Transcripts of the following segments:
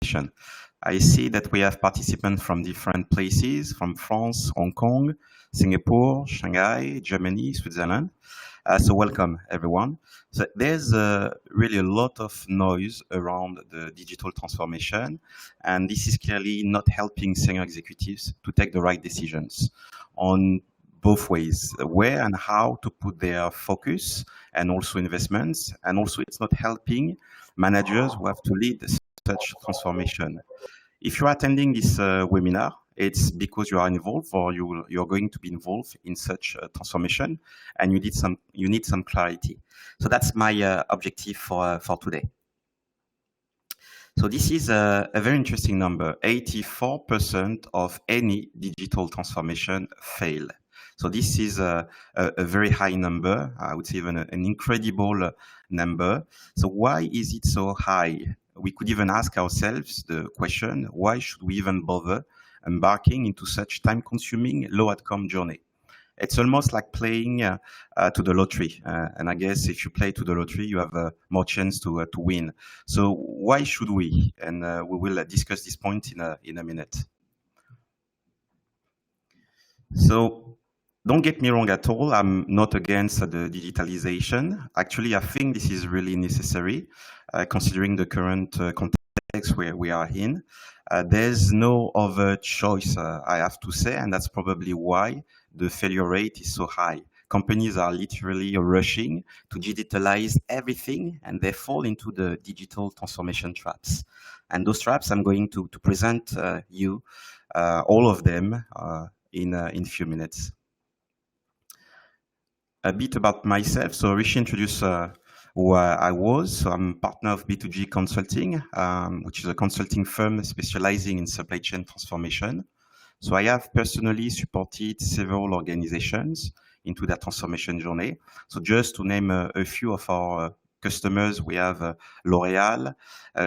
transformation. I see that we have participants from different places, from France, Hong Kong, Singapore, Shanghai, Germany, Switzerland. So welcome, everyone. So there's really a lot of noise around the digital transformation, and this is clearly not helping senior executives to take the right decisions on both ways, where and how to put their focus and also investments. And also it's not helping managers who have to lead such transformation. If you're attending this webinar, it's because you are involved or you're going to be involved in such transformation, and you need some clarity. So that's my objective for today. So this is a very interesting number. 84% of any digital transformation fail. So this is a very high number. I would say even an incredible number. So why is it so high? We could even ask ourselves the question, why should we even bother embarking into such time-consuming, low-outcome journey? It's almost like playing to the lottery. And I guess if you play to the lottery, you have more chance to win. So why should we? And we will discuss this point in a minute. So don't get me wrong at all. I'm not against the digitalization. Actually, I think this is really necessary, considering the current context where we are in. There's no other choice, I have to say, and that's probably why the failure rate is so high. Companies are literally rushing to digitalize everything, and they fall into the digital transformation traps. And those traps, I'm going to present you all of them in a few minutes. A bit about myself. So Rishi introduced who I was. So I'm partner of B2G Consulting, which is a consulting firm specializing in supply chain transformation. So I have personally supported several organizations into their transformation journey. So just to name a few of our customers, we have L'Oréal,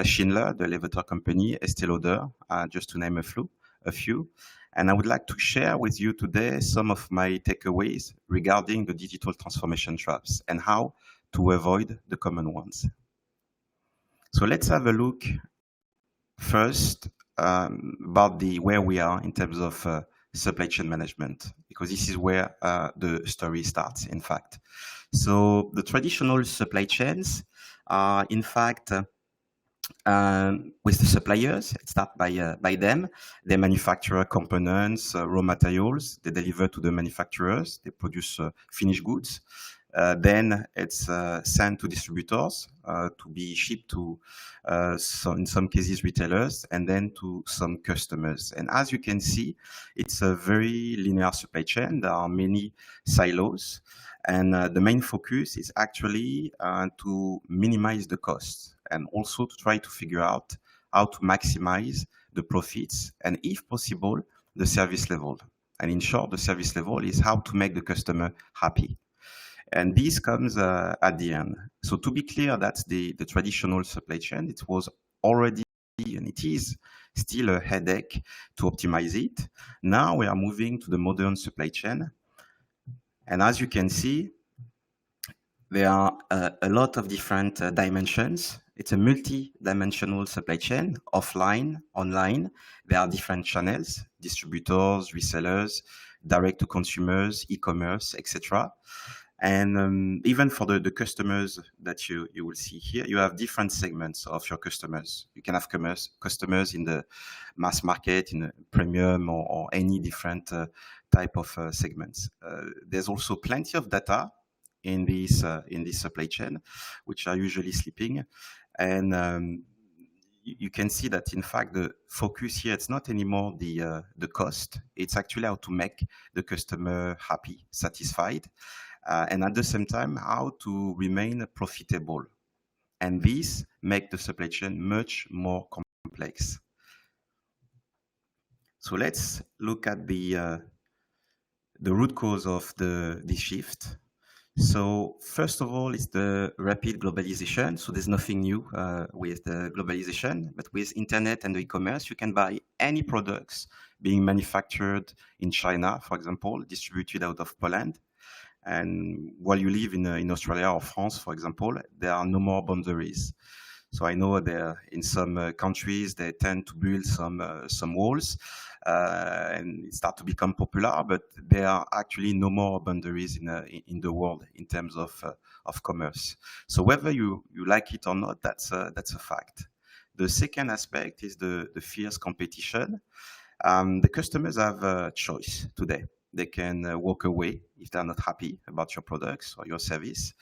Schindler, the elevator company, Estée Lauder, just to name a few. And I would like to share with you today some of my takeaways regarding the digital transformation traps and how to avoid the common ones. So let's have a look first about where we are in terms of supply chain management, because this is where the story starts, in fact. So the traditional supply chains are, in fact, with the suppliers, it starts by them. They manufacture components, raw materials, they deliver to the manufacturers, they produce finished goods. Then it's sent to distributors to be shipped to, in some cases, retailers, and then to some customers. And as you can see, it's a very linear supply chain. There are many silos, and the main focus is actually to minimize the costs and also to try to figure out how to maximize the profits and, if possible, the service level. And in short, the service level is how to make the customer happy. And this comes at the end. So to be clear, that's the traditional supply chain. It was already, and it is still a headache to optimize it. Now we are moving to the modern supply chain. And as you can see, there are a lot of different dimensions. It's a multi-dimensional supply chain, offline, online. There are different channels, distributors, resellers, direct to consumers, e-commerce, etc. And even for the customers that you will see here, you have different segments of your customers. You can have customers in the mass market, in the premium, or any different type of segments. There's also plenty of data in this supply chain, which are usually sleeping. And you can see that, in fact, the focus here, it's not anymore the cost. It's actually how to make the customer happy, satisfied. And at the same time, how to remain profitable. And this makes the supply chain much more complex. So let's look at the root cause of this shift. So first of all, it's the rapid globalization. So there's nothing new with the globalization, but with internet and e-commerce, you can buy any products being manufactured in China, for example, distributed out of Poland. And while you live in Australia or France, for example, there are no more boundaries. So I know there in some countries they tend to build some walls, and it start to become popular. But there are actually no more boundaries in the world in terms of commerce. So whether you like it or not, that's a fact. The second aspect is the fierce competition. The customers have a choice today. They can walk away if they're not happy about your products or your service.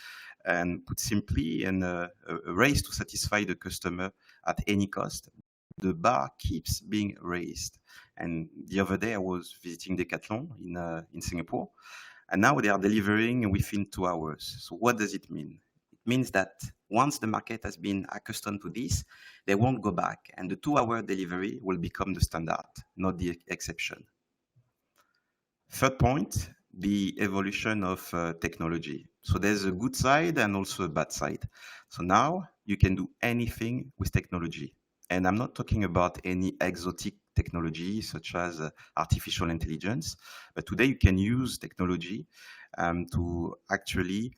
And put simply, in a race to satisfy the customer at any cost, the bar keeps being raised. And the other day I was visiting Decathlon in Singapore, and now they are delivering within 2 hours. So what does it mean? It means that once the market has been accustomed to this, they won't go back, and the 2 hour delivery will become the standard, not the exception. Third point, the evolution of technology. So there's a good side and also a bad side. So now you can do anything with technology. And I'm not talking about any exotic technology such as artificial intelligence, but today you can use technology to actually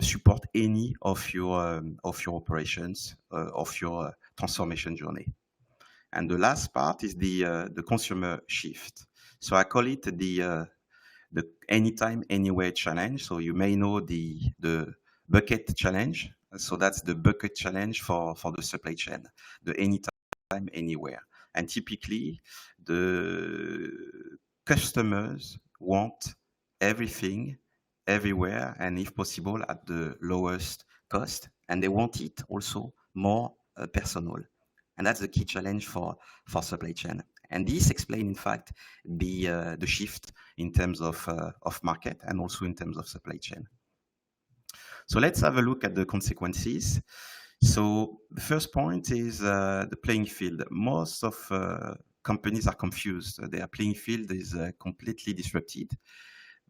support any of your operations, of your transformation journey. And the last part is the consumer shift. So I call it the anytime, anywhere challenge. So you may know the bucket challenge. So that's the bucket challenge for the supply chain, the anytime, anywhere. And typically, the customers want everything, everywhere, and if possible, at the lowest cost. And they want it also more personal. And that's the key challenge for supply chain. And this explains, in fact, the shift in terms of market and also in terms of supply chain. So let's have a look at the consequences. So the first point is the playing field. Most of companies are confused. Their playing field is completely disrupted.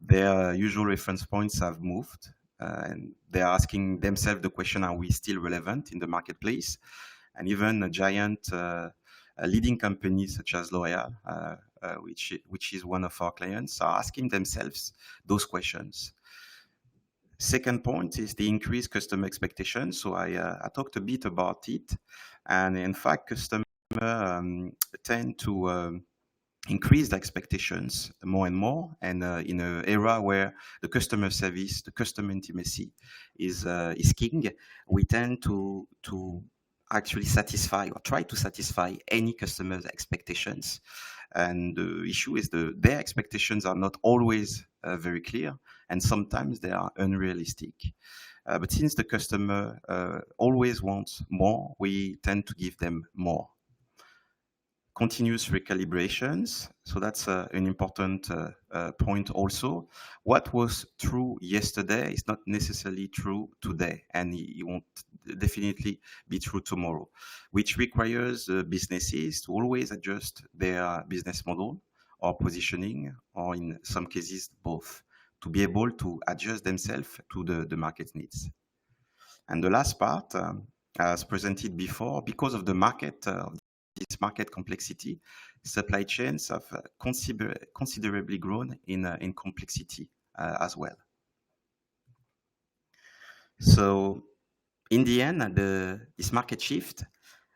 Their usual reference points have moved, and they are asking themselves the question, are we still relevant in the marketplace? And even a giant leading companies such as L'Oréal, which is one of our clients, are asking themselves those questions. Second point is the increased customer expectations. So I talked a bit about it, and in fact, customers tend to increase the expectations more and more. And in an era where the customer service, the customer intimacy is king, we tend to actually satisfy or try to satisfy any customer's expectations. And the issue is their expectations are not always very clear, and sometimes they are unrealistic. But since the customer always wants more, we tend to give them more. Continuous recalibrations. So that's an important point also. What was true yesterday is not necessarily true today, and it won't definitely be true tomorrow, which requires businesses to always adjust their business model or positioning, or in some cases, both, to be able to adjust themselves to the market needs. And the last part, as presented before, because of the market, this market complexity, supply chains have considerably grown in complexity as well. So in the end, this market shift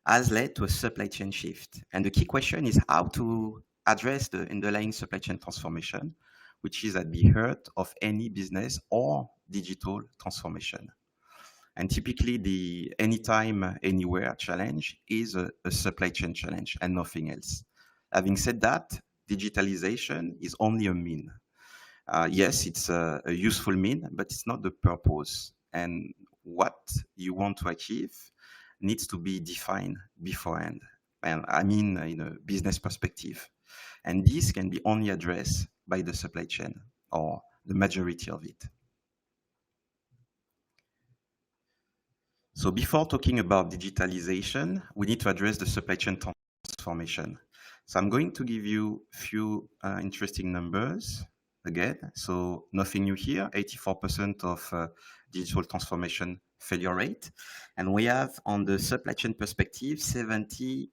has led to a supply chain shift. And the key question is how to address the underlying supply chain transformation, which is at the heart of any business or digital transformation. And typically, the anytime, anywhere challenge is a supply chain challenge and nothing else. Having said that, digitalization is only a mean. Yes, it's a useful mean, but it's not the purpose. And what you want to achieve needs to be defined beforehand. And I mean, in a business perspective. And this can be only addressed by the supply chain, or the majority of it. So before talking about digitalization, we need to address the supply chain transformation. So I'm going to give you a few interesting numbers again. So nothing new here, 84% of digital transformation failure rate. And we have, on the supply chain perspective, 70%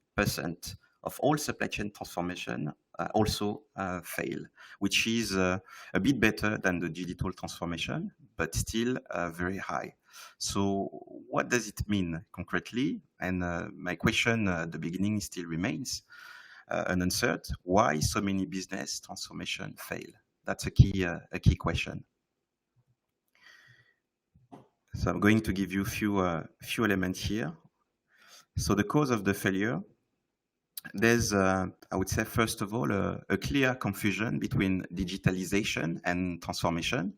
of all supply chain transformation also fail, which is a bit better than the digital transformation, but still very high. So what does it mean concretely? And my question at the beginning still remains unanswered. Why so many business transformation fail? That's a key question. So I'm going to give you few elements here. So the cause of the failure, there's, I would say, first of all, a clear confusion between digitalization and transformation.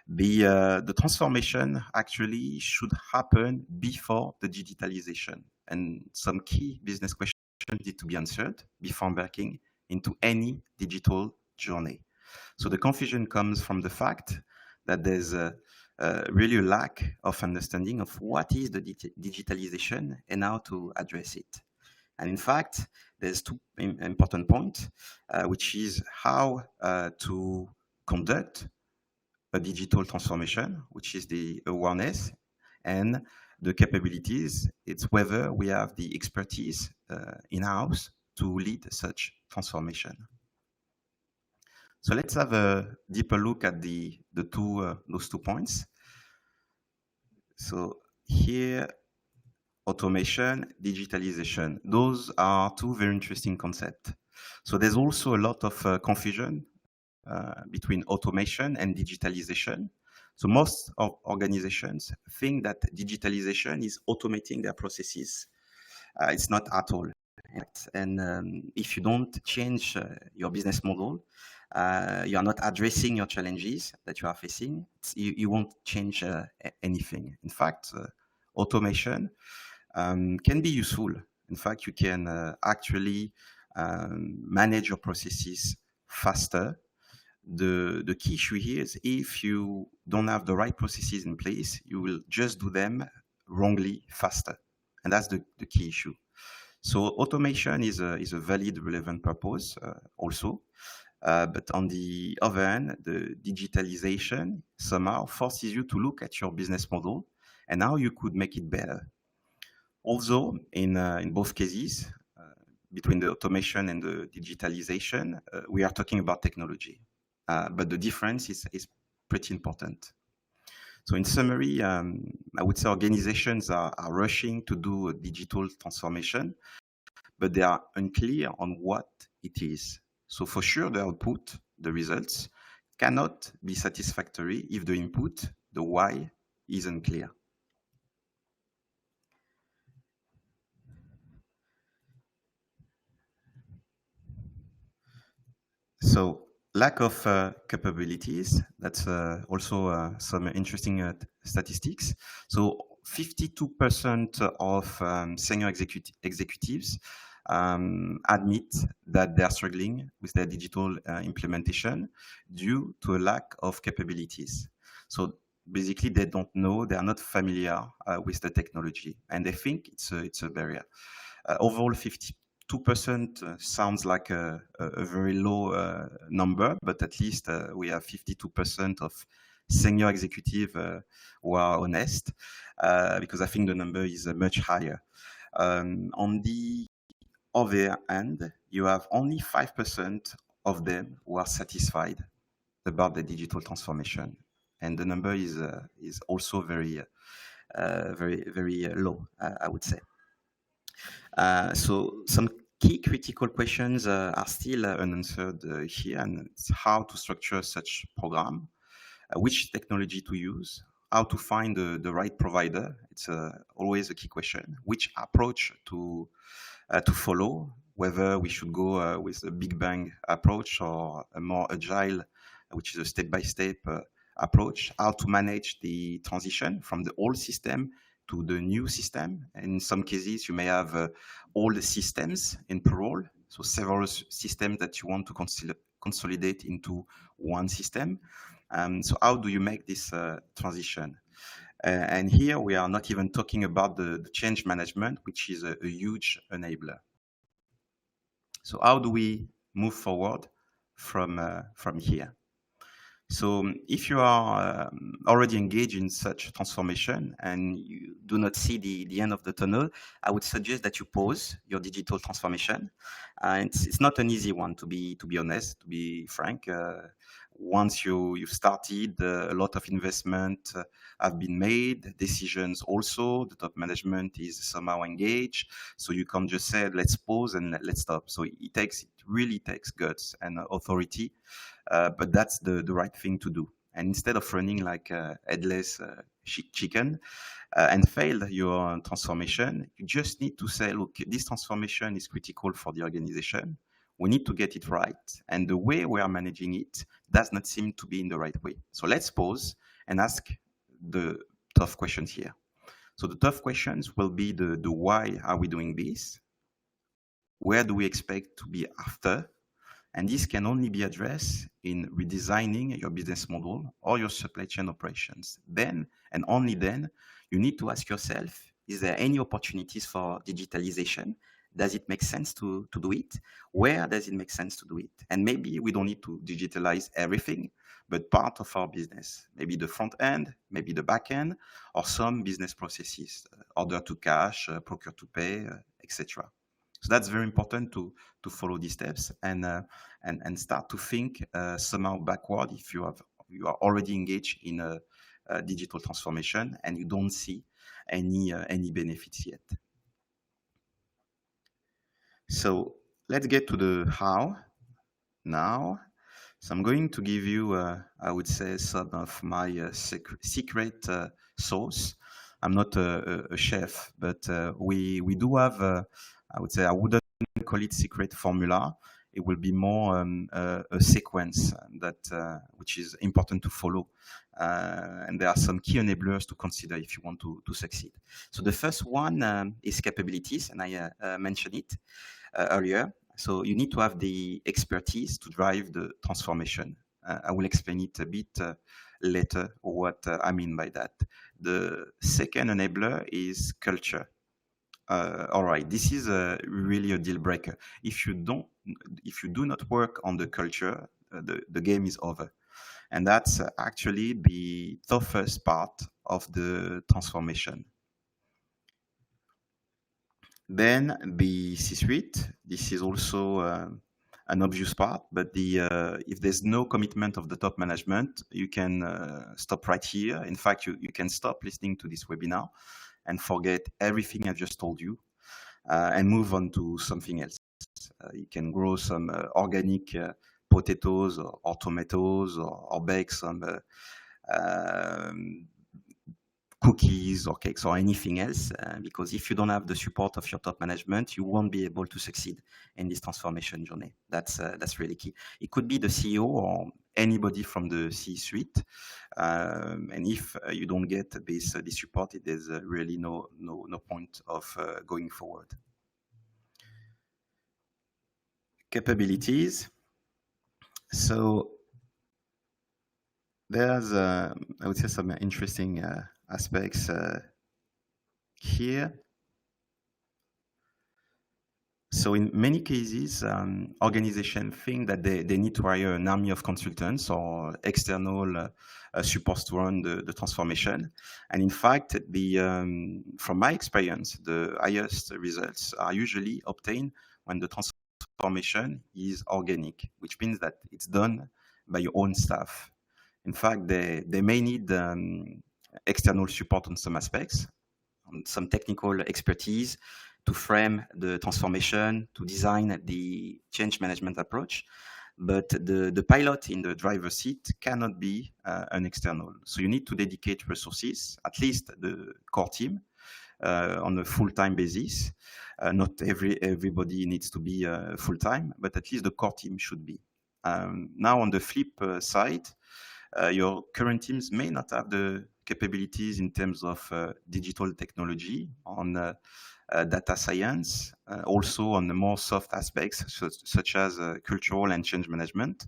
The transformation actually should happen before the digitalization, and some key business questions need to be answered before embarking into any digital journey. So the confusion comes from the fact that there's really a lack of understanding of what is the digitalization and how to address it. And in fact, there's two important points, which is how to conduct a digital transformation, which is the awareness, and the capabilities. It's whether we have the expertise in-house to lead such transformation. So let's have a deeper look at those 2 points. So here, automation, digitalization. Those are two very interesting concepts. So there's also a lot of confusion between automation and digitalization. So most of organizations think that digitalization is automating their processes. It's not at all. And if you don't change your business model, you are not addressing your challenges that you are facing, you won't change anything. In fact, automation can be useful. In fact, you can actually manage your processes faster. The key issue here is if you don't have the right processes in place, you will just do them wrongly faster. And that's the key issue. So automation is a valid, relevant purpose also. But on the other hand, the digitalization somehow forces you to look at your business model and how you could make it better. Also, in both cases, between the automation and the digitalization, we are talking about technology. But the difference is pretty important. So in summary, I would say organizations are rushing to do a digital transformation, but they are unclear on what it is. So for sure, the output, the results, cannot be satisfactory if the input, the why, is unclear. So lack of capabilities, that's also some interesting statistics. So 52% of senior executives admit that they are struggling with their digital implementation due to a lack of capabilities. So basically, they don't know, they are not familiar with the technology, and they think it's a barrier. Overall, 52% sounds like a very low number, but at least we have 52% of senior executive who are honest, because I think the number is much higher. On the other hand, you have only 5% of them who are satisfied about the digital transformation, and the number is also very low, I would say. So some key critical questions are still unanswered here, and it's how to structure such program, which technology to use, how to find the right provider. It's always a key question. Which approach to follow, whether we should go with a big bang approach or a more agile, which is a step-by-step approach, how to manage the transition from the old system to the new system. And in some cases, you may have all the systems in parallel, so several systems that you want to consolidate into one system. So how do you make this transition? And here we are not even talking about the change management, which is a huge enabler. So how do we move forward from here? So if you are already engaged in such transformation and you do not see the end of the tunnel, I would suggest that you pause your digital transformation. It's not an easy one, to be honest, to be frank. once you've started, a lot of investment have been made, decisions also, the top management is somehow engaged. So you can't just say, let's pause and let's stop. So it really takes guts and authority, but that's the right thing to do. And instead of running like a headless chicken, and failed your transformation, you just need to say, look, this transformation is critical for the organization. We need to get it right. And the way we are managing it does not seem to be in the right way. So let's pause and ask the tough questions here. So the tough questions will be the why are we doing this? Where do we expect to be after? And this can only be addressed in redesigning your business model or your supply chain operations. Then, and only then, you need to ask yourself, is there any opportunities for digitalization? Does it make sense to do it? Where does it make sense to do it? And maybe we don't need to digitalize everything, but part of our business, maybe the front end, maybe the back end, or some business processes, order to cash, procure to pay, etc. So that's very important to follow these steps and start to think somehow backward if you are already engaged in a digital transformation and you don't see any benefits yet. So let's get to the how now. So I'm going to give you, I would say, some of my secret sauce. I'm not a chef, but we do have, I would say, I wouldn't call it secret formula. It will be more a sequence that which is important to follow. And there are some key enablers to consider if you want to succeed. So the first one is capabilities, and I mentioned it earlier. So you need to have the expertise to drive the transformation. I will explain it a bit later what I mean by that. The second enabler is culture. All right, this is really a deal breaker. If you do not work on the culture, the game is over. And that's actually the toughest part of the transformation. Then the C-suite, this is also an obvious part, but if there's no commitment of the top management, you can stop right here. In fact, you can stop listening to this webinar and forget everything I just told you and move on to something else. You can grow some organic potatoes or tomatoes or bake some cookies or cakes or anything else, because if you don't have the support of your top management, you won't be able to succeed in this transformation journey. That's really key. It could be the CEO or anybody from the C-suite, and if you don't get this support, there's really no point of going forward. Capabilities. So there's, I would say, some interesting aspects here. So in many cases, organizations think that they need to hire an army of consultants or external support to run the transformation. And in fact, from my experience, the highest results are usually obtained when the transformation is organic, which means that it's done by your own staff. In fact, they may need external support on some aspects, on some technical expertise to frame the transformation, to design the change management approach. But the pilot in the driver's seat cannot be an external. So you need to dedicate resources, at least the core team, on a full-time basis. Not everybody needs to be full-time, but at least the core team should be. Now on the flip side, your current teams may not have the capabilities in terms of digital technology, on data science, also on the more soft aspects such as cultural and change management.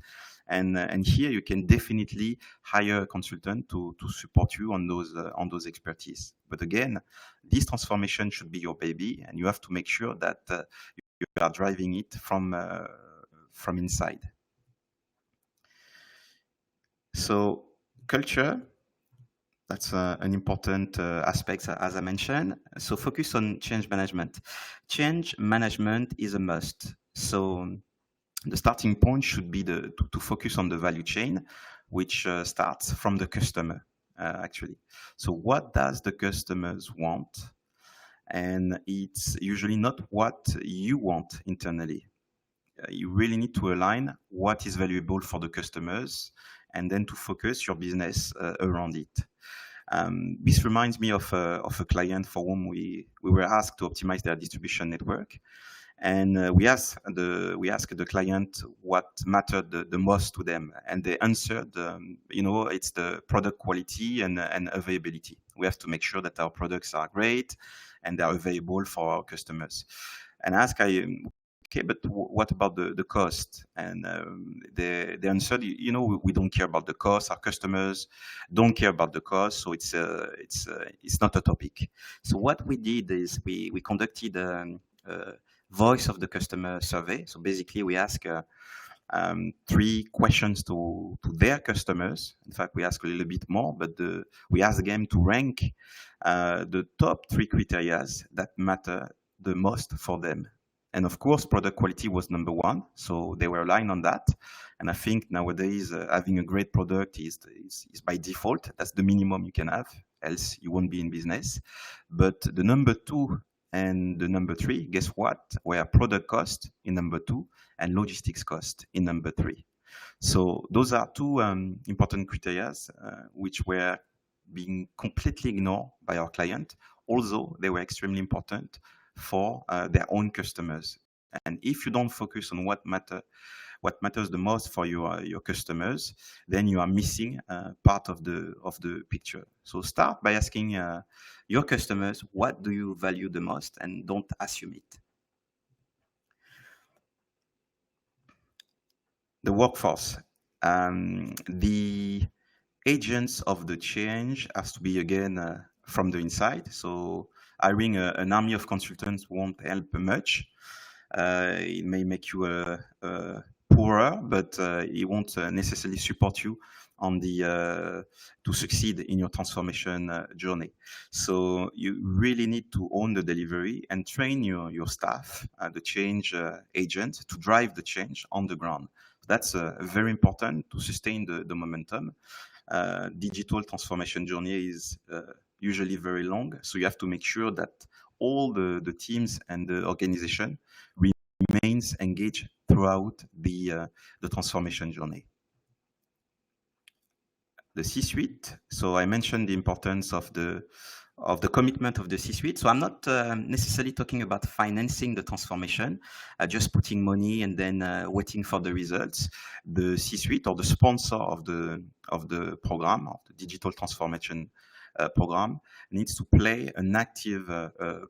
And here you can definitely hire a consultant to support you on those expertise. But again, this transformation should be your baby, and you have to make sure that you are driving it from inside. So culture, that's an important aspect, as I mentioned. So focus on change management. Change management is a must. So the starting point should be to focus on the value chain, which starts from the customer, actually. So what does the customers want? And it's usually not what you want internally. You really need to align what is valuable for the customers and then to focus your business around it. This reminds me of a client for whom we were asked to optimize their distribution network. And we asked the client what mattered the most to them, and they answered, it's the product quality and availability. We have to make sure that our products are great and they are available for our customers. And okay, but what about the cost? And they answered, we don't care about the cost. Our customers don't care about the cost, so it's not a topic. So what we did is we conducted voice of the customer survey. So basically, we ask 3 questions to their customers. In fact, we ask a little bit more, but we ask them to rank the top 3 criteria that matter the most for them. And of course, product quality was number 1. So they were aligned on that. And I think nowadays, having a great product is by default. That's the minimum you can have, else you won't be in business. But the number 2 and the number 3, guess what? Were product cost in number 2 and logistics cost in number 3. So those are 2 important criteria which were being completely ignored by our client, although they were extremely important for their own customers. And if you don't focus on what matters the most for your customers, then you are missing part of the picture. So start by asking your customers, what do you value the most, and don't assume it. The workforce. The agents of the change has to be, again, from the inside. So hiring an army of consultants won't help much. It may make you poorer, but it won't necessarily support you on to succeed in your transformation journey. So you really need to own the delivery and train your staff, the change agents, to drive the change on the ground. That's very important to sustain the momentum. Digital transformation journey is usually very long, so you have to make sure that all the teams and the organization remains engaged throughout the transformation journey. The C-suite. So I mentioned the importance of the commitment of the C-suite. So I'm not necessarily talking about financing the transformation, just putting money and then waiting for the results. The C-suite, or the sponsor of the program, of the digital transformation program, needs to play an active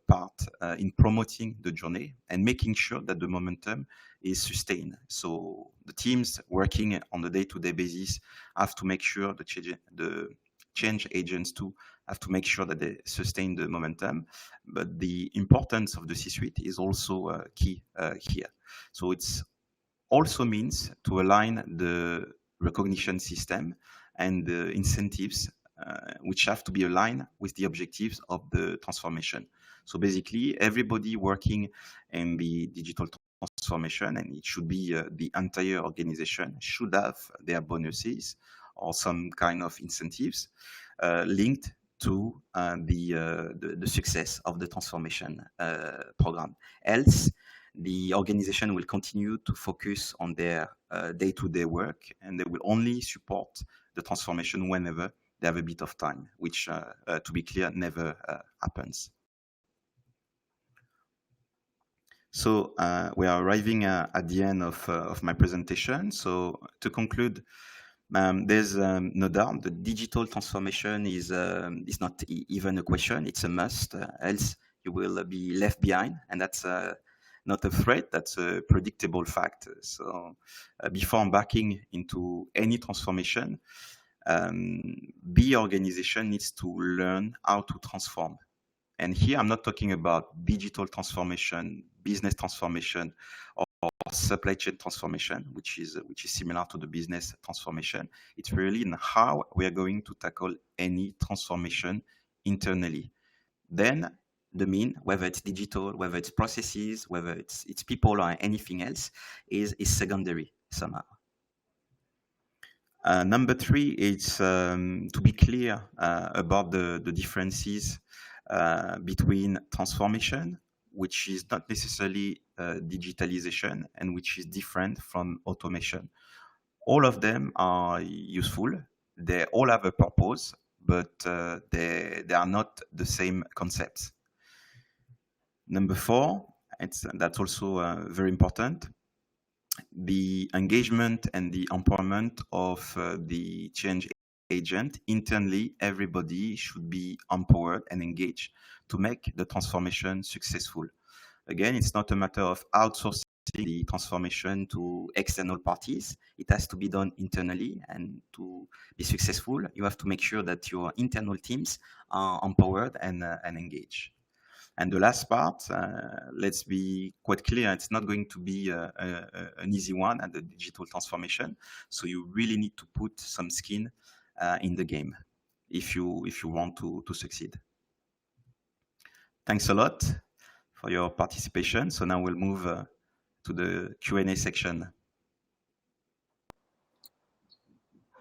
part in promoting the journey and making sure that the momentum is sustained. So the teams working on the day-to-day basis have to make sure the change agents too have to make sure that they sustain the momentum. But the importance of the C-suite is also key here. So it's also means to align the recognition system and the incentives which have to be aligned with the objectives of the transformation. So basically, everybody working in the digital transformation, and it should be the entire organization, should have their bonuses or some kind of incentives linked to the success of the transformation program. Else, the organization will continue to focus on their day-to-day work, and they will only support the transformation whenever they have a bit of time, which, to be clear, never happens. So we are arriving at the end of my presentation. So to conclude, there's no doubt the digital transformation is not even a question, it's a must, else you will be left behind, and that's not a threat, that's a predictable fact. So before embarking into any transformation, the organization needs to learn how to transform. And here I'm not talking about digital transformation, business transformation, or supply chain transformation, which is similar to the business transformation. It's really in how we are going to tackle any transformation internally. Then the mean, whether it's digital, whether it's processes, whether it's people or anything else, is secondary somehow. Number three is to be clear about the differences between transformation, which is not necessarily digitalization, and which is different from automation. All of them are useful. They all have a purpose, but they are not the same concepts. Number four, that's also very important, the engagement and the empowerment of the change agent. Internally, everybody should be empowered and engaged to make the transformation successful. Again, it's not a matter of outsourcing the transformation to external parties. It has to be done internally, and to be successful, you have to make sure that your internal teams are empowered and engaged. And the last part, let's be quite clear, it's not going to be an easy one at the digital transformation. So you really need to put some skin in the game if you want to succeed. Thanks a lot for your participation. So now we'll move to the Q&A section.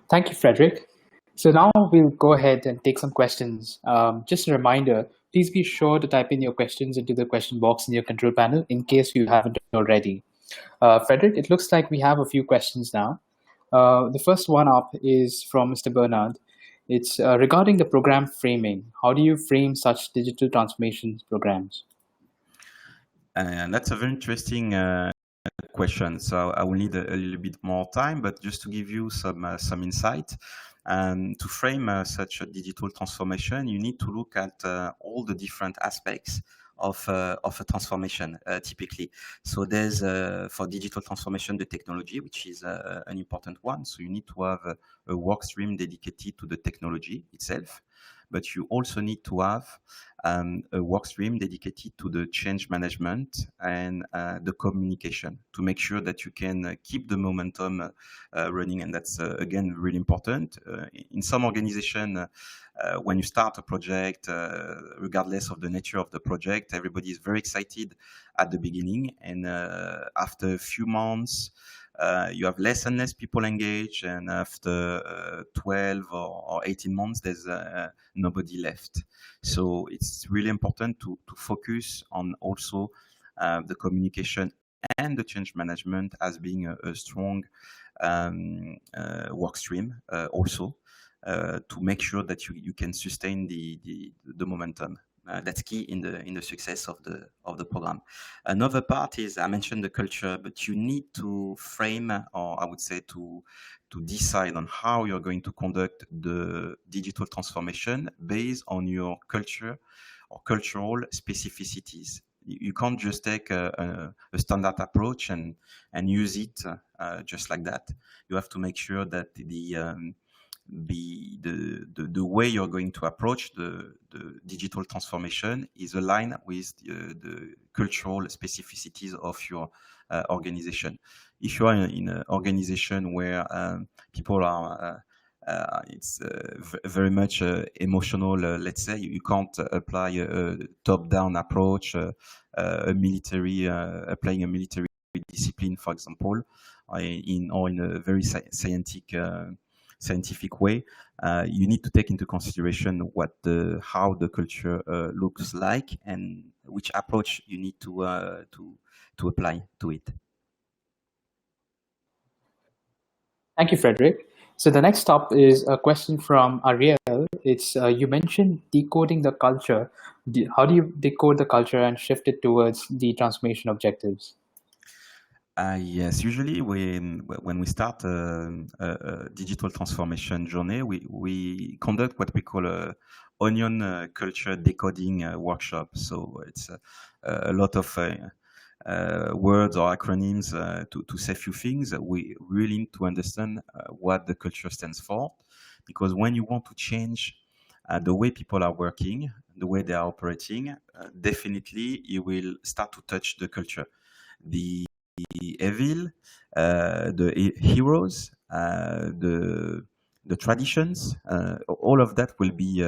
Thank you, Frederick. So now we'll go ahead and take some questions. Just a reminder, please be sure to type in your questions into the question box in your control panel in case you haven't already. Frederick, it looks like we have a few questions now. The first one up is from Mr. Bernard. It's regarding the program framing. How do you frame such digital transformation programs? And that's a very interesting question. So I will need a little bit more time, but just to give you some insight. To frame such a digital transformation, you need to look at all the different aspects of a transformation, typically. So there's, for digital transformation, the technology, which is an important one. So you need to have a work stream dedicated to the technology itself. But you also need to have a work stream dedicated to the change management and the communication to make sure that you can keep the momentum running. And that's, again, really important. In some organization, when you start a project, regardless of the nature of the project, everybody is very excited at the beginning. And after a few months, you have less and less people engaged, and after 12 or 18 months, there's nobody left. So it's really important to focus on also the communication and the change management as being a strong work stream also to make sure that you can sustain the momentum. That's key in the success of the program. Another part is, I mentioned the culture, but you need to frame, or I would say to decide on how you're going to conduct the digital transformation based on your culture or cultural specificities. You can't just take a standard approach and use it just like that. You have to make sure that the way you're going to approach the digital transformation is aligned with the cultural specificities of your organization. If you are in an organization where people are it's very much emotional, let's say, you can't apply a top-down approach, applying a military discipline, for example, in a very scientific way. You need to take into consideration how the culture looks like and which approach you need to apply to it. Thank you, Frederick. So the next up is a question from Ariel. It's you mentioned decoding the culture. How do you decode the culture and shift it towards the transformation objectives? Yes, usually when we start a digital transformation journey, we conduct what we call a onion culture decoding workshop. So it's a lot of words or acronyms to say a few things. We really need to understand what the culture stands for, because when you want to change the way people are working, the way they are operating, definitely you will start to touch the culture. The evil, the heroes, the traditions, all of that will be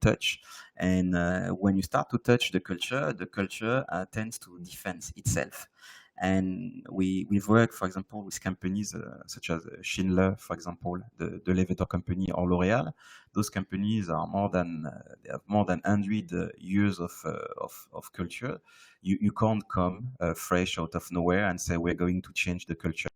touched. And when you start to touch the culture tends to defend itself. And we've worked, for example, with companies such as Schindler, for example, the elevator company, or L'Oreal. Those companies are they have more than 100 years of culture. You can't come fresh out of nowhere and say we're going to change the culture.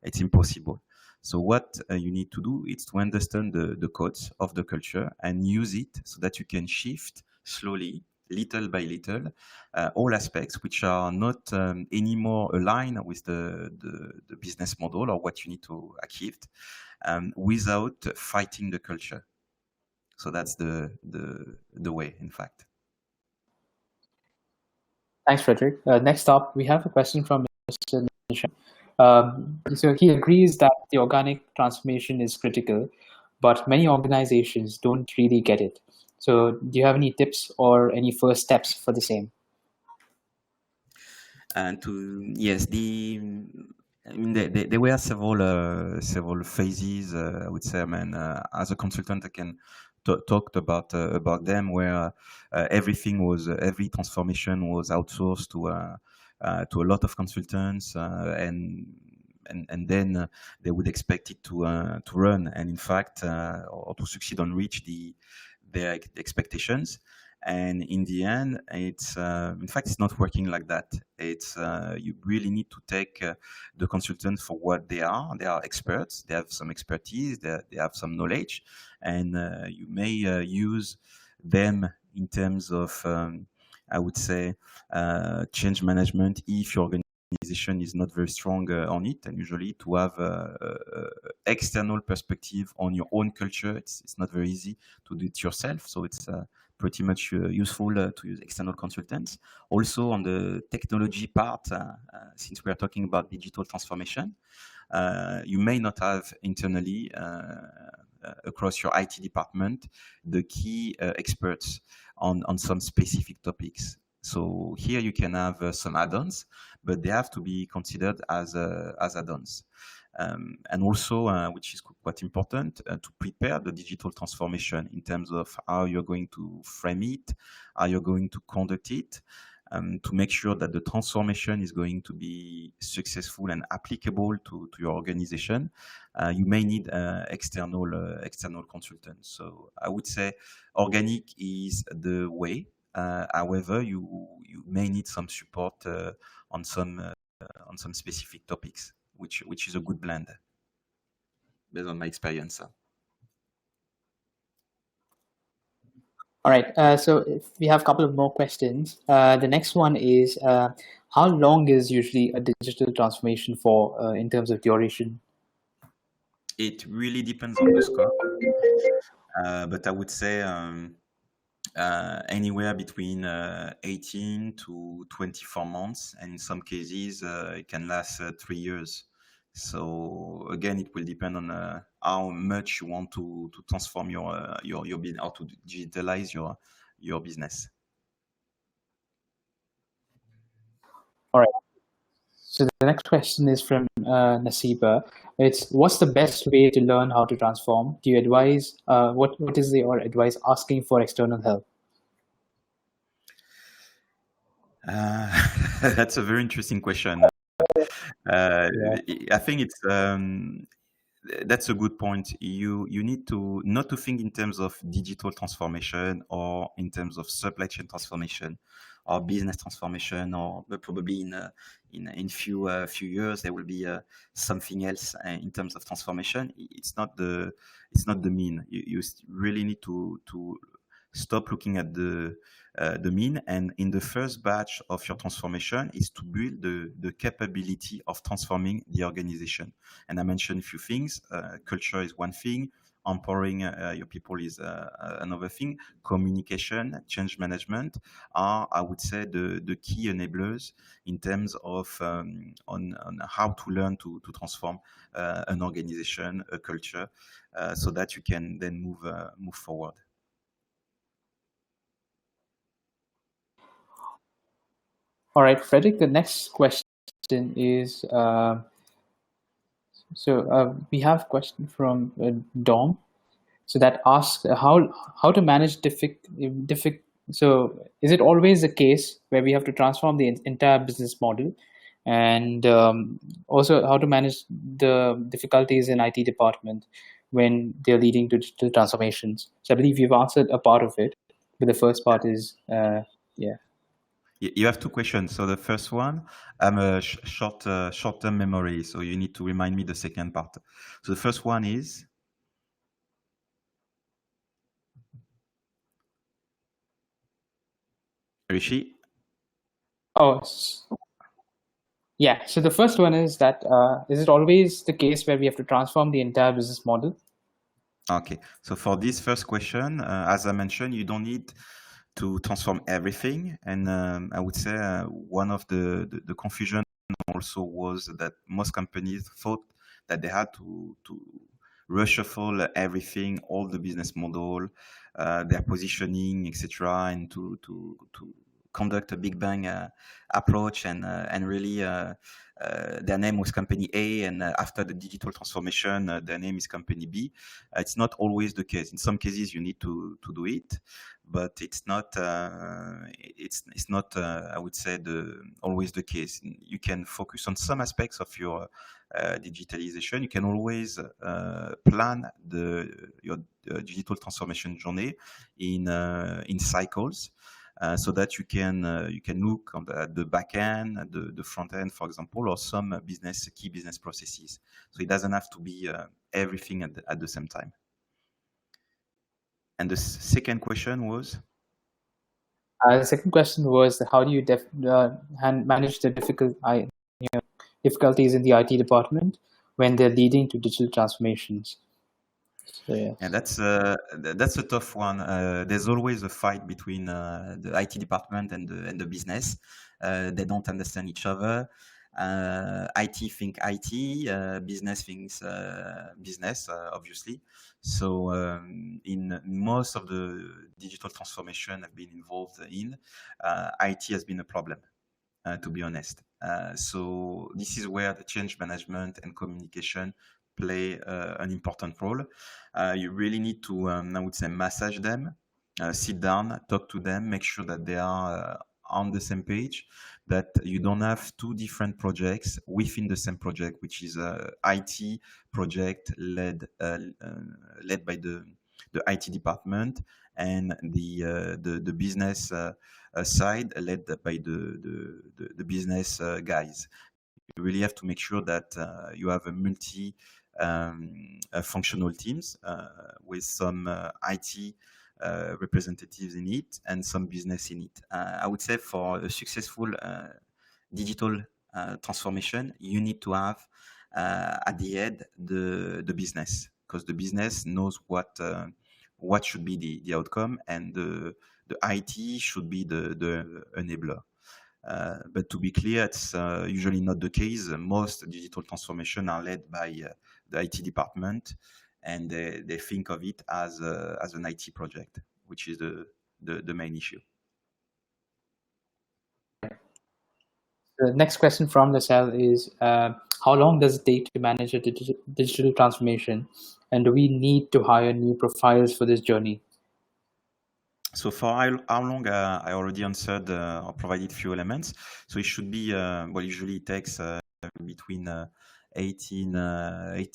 It's impossible. So what you need to do is to understand the codes of the culture and use it so that you can shift slowly, little by little, all aspects which are not anymore aligned with the business model or what you need to achieve, without fighting the culture. So that's the way, in fact. Thanks, Frederick. Next up, we have a question from Mr. Nishan. So he agrees that the organic transformation is critical, but many organizations don't really get it. So do you have any tips or any first steps for the same? And yes, I mean, there were several phases. I would say, I mean, as a consultant, I can talked about them, where every transformation was outsourced to a lot of consultants, and then they would expect it to run, and in fact, or to succeed on reach their expectations. And in the end, it's in fact, it's not working like that. It's you really need to take the consultants for what they are. They are experts. They have some expertise. They have some knowledge, and you may use them in terms of, I would say, change management if your organization is not very strong on it. And usually, to have external perspective on your own culture, it's not very easy to do it yourself. So it's pretty much useful to use external consultants. Also, on the technology part, since we are talking about digital transformation, you may not have internally across your IT department the key experts on some specific topics. So here you can have some add-ons, but they have to be considered as add-ons. And also, which is quite important, to prepare the digital transformation in terms of how you're going to frame it, how you're going to conduct it, to make sure that the transformation is going to be successful and applicable to your organization. You may need external consultants. So I would say organic is the way. However, you may need some support on some specific topics, which is a good blend, based on my experience. All right, so if we have a couple of more questions. The next one is, how long is usually a digital transformation for in terms of duration? It really depends on the scope, but I would say anywhere between 18 to 24 months, and in some cases it can last 3 years. So again, it will depend on how much you want to transform your business, or to digitalize your business. All right. So the next question is from Nasiba. It's, what's the best way to learn how to transform? Do you advise, what is your advice asking for external help? That's a very interesting question. I think it's that's a good point. You need to not to think in terms of digital transformation or in terms of supply chain transformation or business transformation, or but probably in few years there will be something else in terms of transformation. It's not the mean. You really need to stop looking at the mean, and in the first batch of your transformation is to build the capability of transforming the organization. And I mentioned a few things. Culture is one thing. Empowering your people is another thing. Communication, change management are, I would say, the key enablers in terms of on how to learn to transform an organization, a culture, so that you can then move forward. All right, Frederick, the next question is, we have a question from Dom. So that asks how to manage diffic. So is it always the case where we have to transform the entire business model? and also how to manage the difficulties in IT department when they're leading to digital transformations. So I believe you've answered a part of it, but the first part is, yeah. You have two questions. So the first one, I'm a short-term memory, so you need to remind me the second part. So the first one is, Rishi? Oh, yeah. So the first one is that, is it always the case where we have to transform the entire business model? Okay. So for this first question, as I mentioned, you don't need to transform everything. And I would say one of the confusion also was that most companies thought that they had to reshuffle everything, all the business model, their positioning, etc., and to conduct a big bang approach and really their name was company A, and after the digital transformation, their name is company B. It's not always the case. In some cases, you need to do it, but it's not I would say always the case. You can focus on some aspects of your digitalization. You can always plan your digital transformation journey in cycles. So that you can look at the back end, the front end, for example, or some key business processes. So it doesn't have to be everything at the same time. And the second question was? The second question was, how do you manage the difficulties in the IT department when they're leading to digital transformations? So, yeah. And that's a tough one. There's always a fight between the IT department and the business. They don't understand each other. IT think IT, business thinks business, obviously. So in most of the digital transformation I've been involved in, IT has been a problem. To be honest. So this is where the change management and communication play an important role. You really need to, I would say, massage them, sit down, talk to them, make sure that they are on the same page, that you don't have two different projects within the same project, which is a IT project led by the IT department, and the business side led by the business guys. You really have to make sure that you have a multi functional teams with some IT representatives in it and some business in it. I would say for a successful digital transformation, you need to have at the end the business, because the business knows what should be the outcome, and the IT should be the enabler. But to be clear, it's usually not the case. Most digital transformation are led by the IT department, and they think of it as an IT project, which is the main issue. The next question from the cell is, how long does it take to manage a digital transformation, and do we need to hire new profiles for this journey? So for how long, I already answered or provided few elements. So it should be, well, usually it takes between 18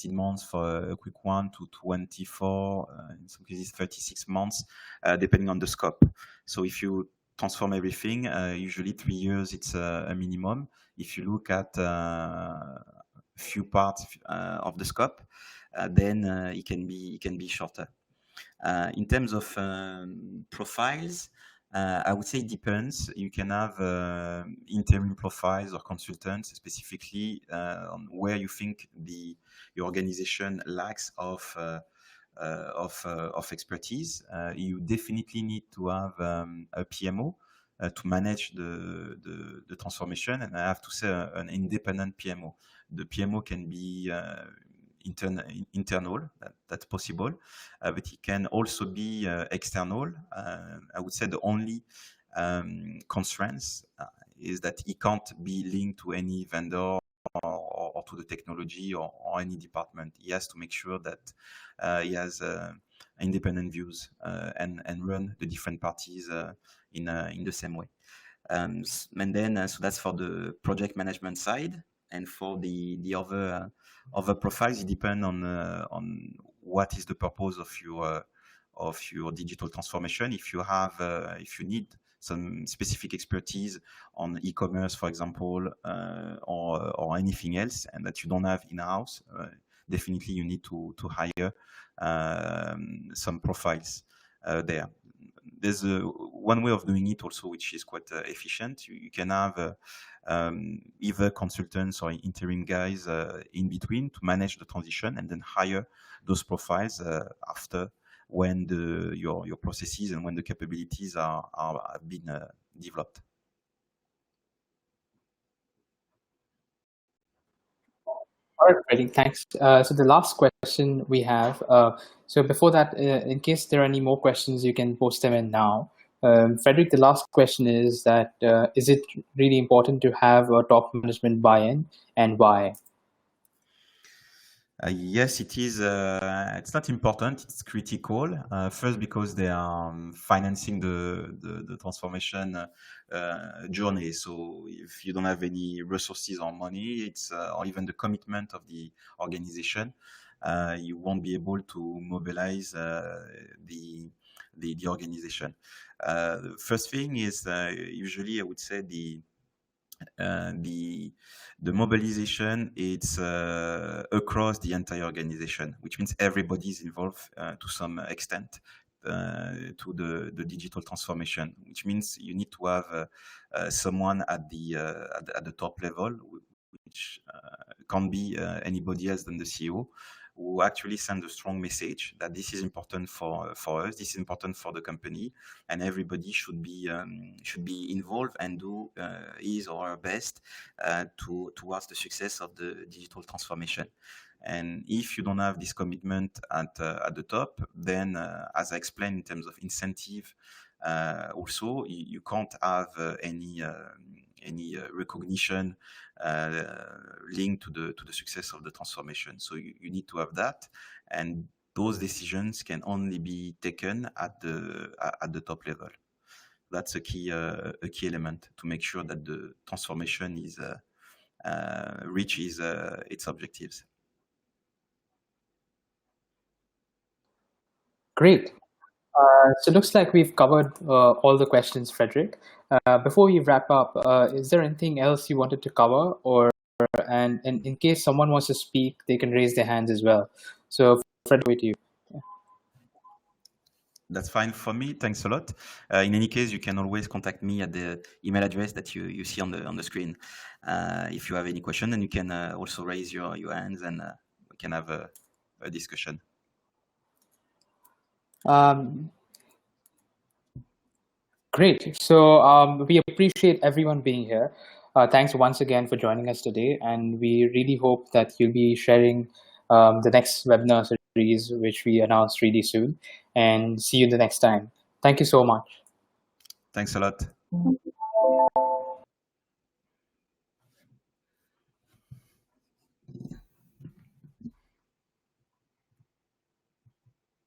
months for a quick one to 24, in some cases 36 months, depending on the scope. So if you transform everything, usually 3 years, it's a minimum. If you look at few parts of the scope, then it can be shorter. In terms of profiles, I would say it depends. You can have interim profiles or consultants, specifically on where you think your organization lacks of expertise. You definitely need to have a PMO to manage the transformation, and I have to say an independent PMO. The PMO can be internal, that's possible, but it can also be external. I would say the only constraints is that it can't be linked to any vendor or to the technology or any department. He has to make sure that he has independent views and run the different parties in the same way. And then, so that's for the project management side. And for the other profiles, it depends on what is the purpose of your digital transformation. If you need some specific expertise on e-commerce, for example, or anything else, and that you don't have in-house, definitely you need to hire some profiles there. There's one way of doing it also, which is quite efficient. You can have either consultants or interim guys in between to manage the transition, and then hire those profiles after, when your processes and when the capabilities have been developed. All right, Frederick, thanks. So the last question we have, so before that, in case there are any more questions, you can post them in now. Frederick, the last question is that, is it really important to have a top management buy-in, and why? Yes, it is. It's not important. It's critical. First, because they are financing the transformation journey. So if you don't have any resources or money, it's or even the commitment of the organization, you won't be able to mobilize the organization. First thing is usually I would say the mobilization, it's across the entire organization, which means everybody is involved to some extent to the digital transformation, which means you need to have someone at the top level, which can't be anybody else than the CEO, who actually send a strong message that this is important for us, this is important for the company, and everybody should be involved and do his or her best towards the success of the digital transformation. And if you don't have this commitment at the top, then as I explained in terms of incentive, also you can't have any recognition linked to the success of the transformation. So you need to have that, and those decisions can only be taken at the top level. That's a key element to make sure that the transformation is reaches its objectives. Great. So it looks like we've covered all the questions, Frederick. Before we wrap up, is there anything else you wanted to cover, and in case someone wants to speak, they can raise their hands as well. So Frederick, with you. That's fine for me. Thanks a lot. In any case, you can always contact me at the email address that you see on the screen if you have any question, and you can also raise your hands, and we can have a discussion. Great. So we appreciate everyone being here. Thanks once again for joining us today, and we really hope that you'll be sharing the next webinar series, which we announce really soon. And see you the next time. Thank you so much. Thanks a lot.